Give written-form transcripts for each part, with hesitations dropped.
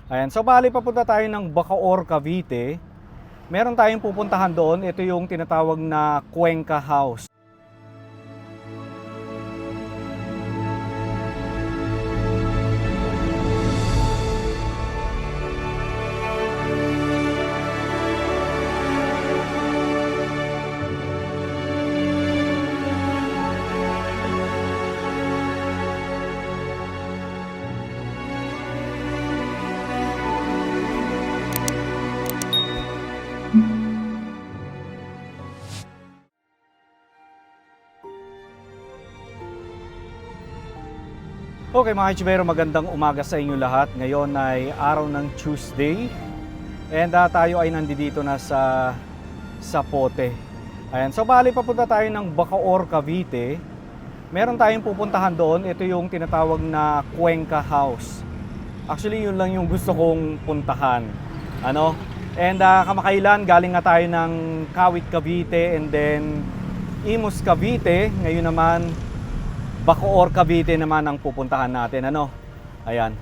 Ayan, so bali papunta tayo ng Bacoor, Cavite. Meron tayong pupuntahan doon. Ito yung tinatawag na Cuenca House. Okay mga Chibero, magandang umaga sa inyo lahat. Ngayon ay araw ng Tuesday and tayo ay nandito na sa Pote. Ayan, so bali papunta tayo ng Bacoor, Cavite. Meron tayong pupuntahan doon. Ito yung tinatawag na Cuenca House. Actually, yun lang yung gusto kong puntahan. And kamakailan galing nga tayo ng Kawit, Cavite and then Imus, Cavite. Ngayon naman Bacoor, Cavite naman ang pupuntahan natin. Ayan.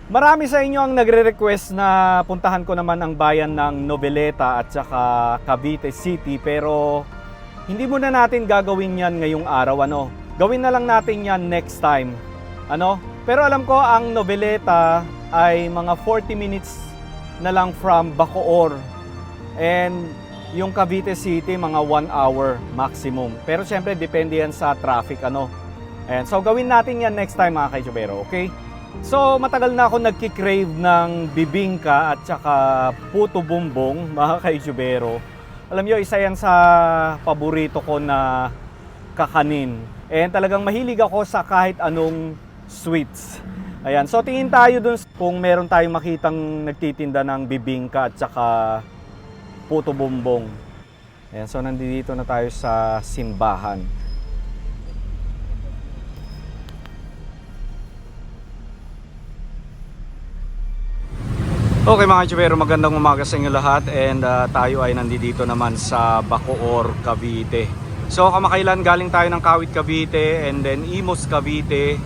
Marami sa inyo ang nagre-request na puntahan ko naman ang bayan ng Noveleta at saka Cavite City, pero hindi muna natin gagawin yan ngayong araw. Gawin na lang natin yan next time. Pero alam ko ang Noveleta ay mga 40 minutes na lang from Bacoor. And yung Cavite City mga 1 hour maximum. Pero syempre depende yan sa traffic. Ayan, so gawin natin yan next time mga Kaichubero, okay? So matagal na ako nagki-crave ng bibingka at saka puto bumbong mga Kaichubero. Alam nyo, isa yan sa paborito ko na kakanin. And talagang mahilig ako sa kahit anong sweets. Ayan, so tingin tayo dun kung meron tayong makitang nagtitinda ng bibingka at saka puto bumbong. Ayan, so nandito na tayo sa simbahan. Okay mga Chibero, magandang umaga sa inyo lahat and tayo ay nandito naman sa Bacoor, Cavite. So kamakailan galing tayo ng Kawit, Cavite and then Imus, Cavite.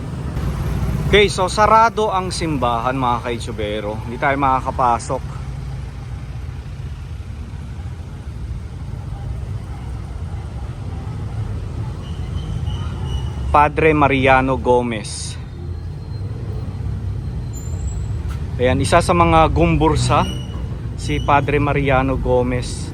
Okay, so sarado ang simbahan mga Kaichubero. Hindi tayo makakapasok. Padre Mariano Gomez. Ayan, isa sa mga gumbursa, si Padre Mariano Gomez.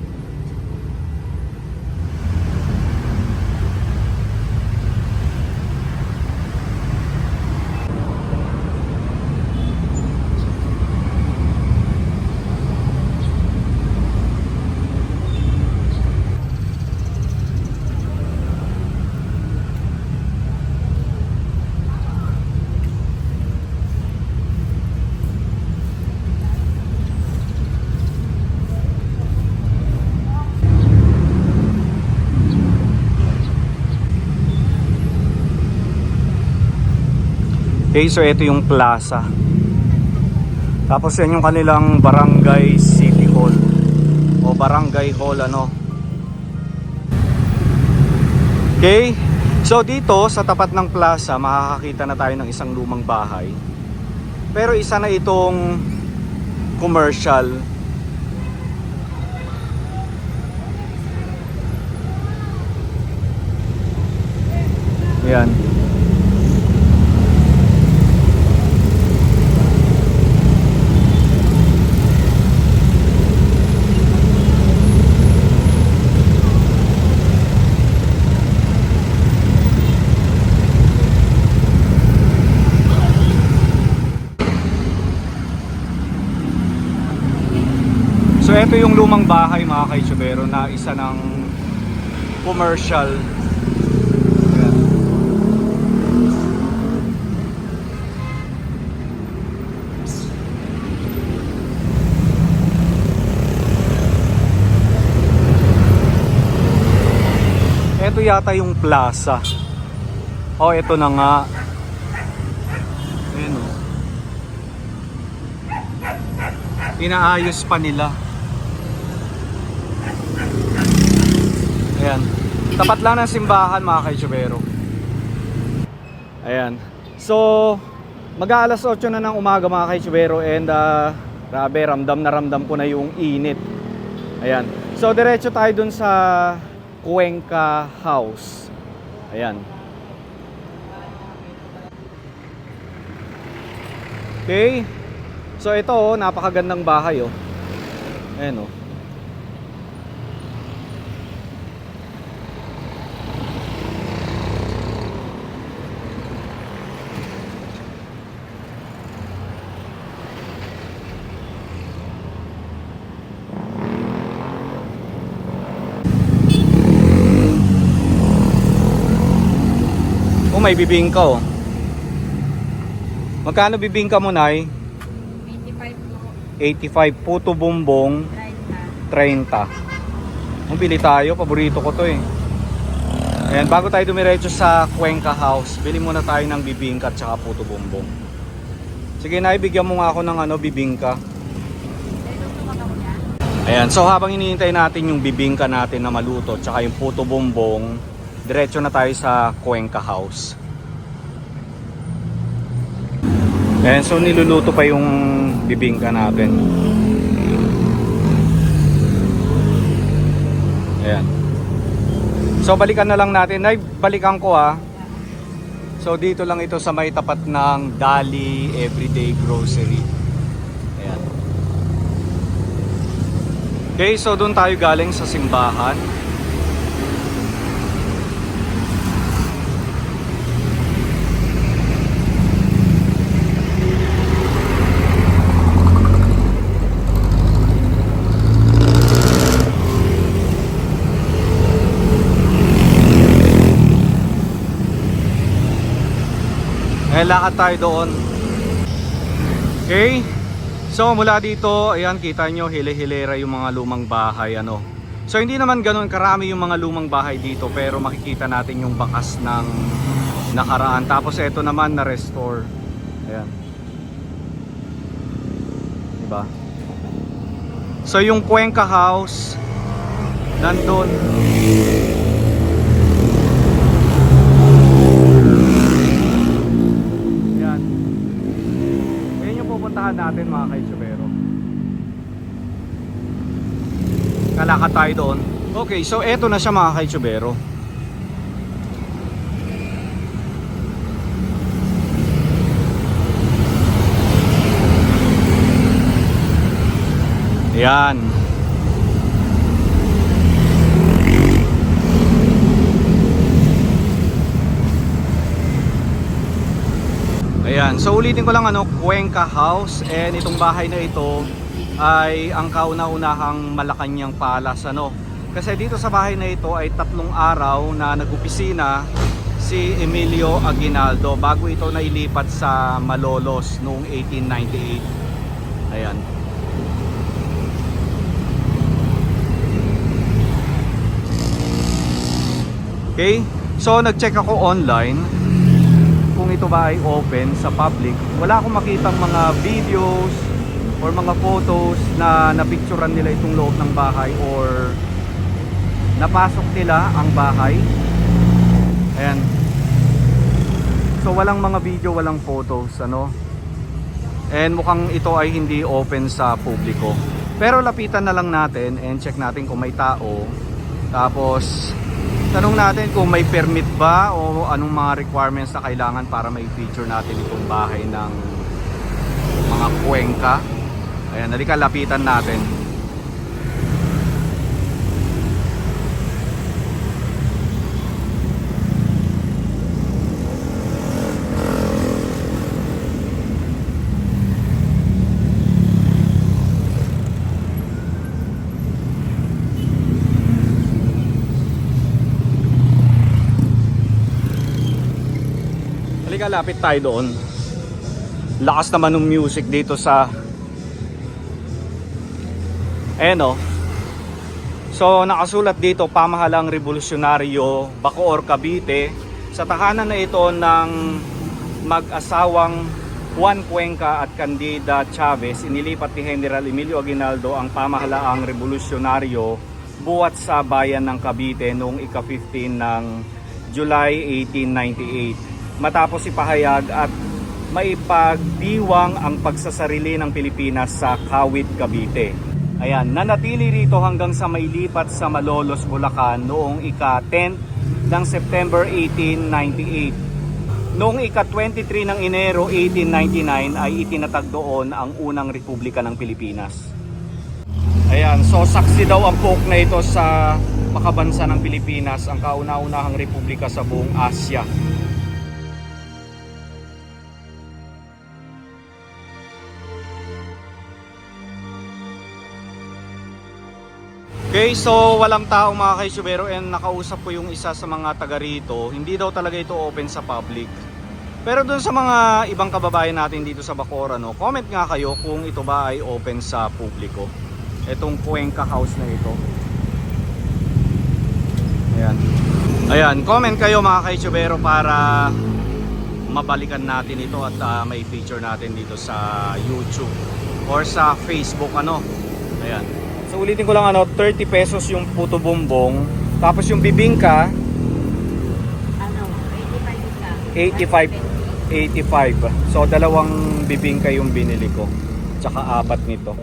Okay, so ito yung plaza. Tapos yan yung kanilang Barangay City Hall o Barangay Hall Okay, so dito sa tapat ng plaza makakakita na tayo ng isang lumang bahay. Pero isa na itong commercial. Yan. So ito yung lumang bahay mga Kaichubero na isa ng commercial. Ayan. Ito yata yung plaza. Oh, ito na nga. Ayan o. Inaayos pa nila. Ayan. Tapat lang ng simbahan mga Kaichubero. Ayan. So, mag-aalas 8 na ng umaga mga Kaichubero and Grabe, ramdam na ramdam ko na yung init. Ayan. So, diretso tayo dun sa Cuenca House. Ayan. Okay. So, ito oh, napakagandang bahay oh. Ayan oh. Oh, may bibingka oh. Magkano bibingka mo, Nay? 85 po. 85. Puto bumbong 30. Bili tayo, paborito ko to eh. Ayan, bago tayo dumiretso sa Cuenca House, bili muna tayo ng bibingka at saka puto bumbong. Sige, Nay, bigyan mo nga ako ng bibingka. Ayan, so habang hinihintay natin yung bibingka natin na maluto at saka yung puto bumbong, diretso na tayo sa Cuenca House. Ayan, so niluluto pa yung bibingka natin. Ayan. So balikan na lang natin. Ay, balikan ko ha. So dito lang ito sa may tapat ng Dali Everyday Grocery. Ayan. Okay, so doon tayo galing sa simbahan. Lakad tayo doon. Okay. So mula dito, ayan, kita nyo hile-hilera yung mga lumang bahay So hindi naman ganoon karami yung mga lumang bahay dito, pero makikita natin yung bakas ng nakaraan. Tapos ito naman na restore. Ayan. Diba? So yung Cuenca House nandun. Natin mga kaitsubero. Kalakad tayo doon. Okay, so eto na siya mga kaitsubero. Yan. Ayan, so ulitin ko lang Cuenca House, and itong bahay na ito ay ang kauna-unahang Malacañang Palace Kasi dito sa bahay na ito ay 3 araw na nag-opisina si Emilio Aguinaldo bago ito nailipat sa Malolos noong 1898. Ayan. Okay, so nag-check ako online kung ito ba ay open sa public. Wala akong makitang mga videos or mga photos na napicturean nila itong loob ng bahay or napasok nila ang bahay. Ayan. So walang mga video, walang photos And mukhang ito ay hindi open sa publiko. Pero lapitan na lang natin and check natin kung may tao. Tapos tanong natin kung may permit ba o anong mga requirements na kailangan para may feature natin itong bahay ng mga Cuenca. Ayan, halika, lapitan natin. Lapit tayo doon. Lakas naman ng music dito sa So nakasulat dito, Pamahalang Revolusyonaryo Bacoor, Cavite. Sa tahanan na ito ng mag-asawang Juan Cuenca at Candida Chavez, inilipat ni General Emilio Aguinaldo ang pamahalaang revolusyonaryo buwat sa bayan ng Cavite noong ika-15 ng July 1898. Matapos ipahayag at maipagdiwang ang pagsasarili ng Pilipinas sa Kawit, Cavite. Ayan, nanatili rito hanggang sa mailipat sa Malolos, Bulacan noong ika-10 ng September 1898. Noong ika-23 ng Enero 1899 ay itinatag doon ang unang Republika ng Pilipinas. Ayan, so saksi daw ang poke na ito sa makabansa ng Pilipinas, ang kauna-unahang republika sa buong Asya. Okay, so walang tao mga kaisubero, and nakausap ko yung isa sa mga taga rito. Hindi daw talaga ito open sa public. Pero dun sa mga ibang kababayan natin dito sa Bacoor, comment nga kayo kung ito ba ay open sa publiko. Itong Cuenca House na ito. Ayan. Ayan, comment kayo mga kaisubero para mabalikan natin ito at may feature natin dito sa YouTube or sa Facebook Ayan. So ulitin ko lang 30 pesos yung puto bumbong, tapos yung bibingka 85. So dalawang bibingka yung binili ko, tsaka 4 nito.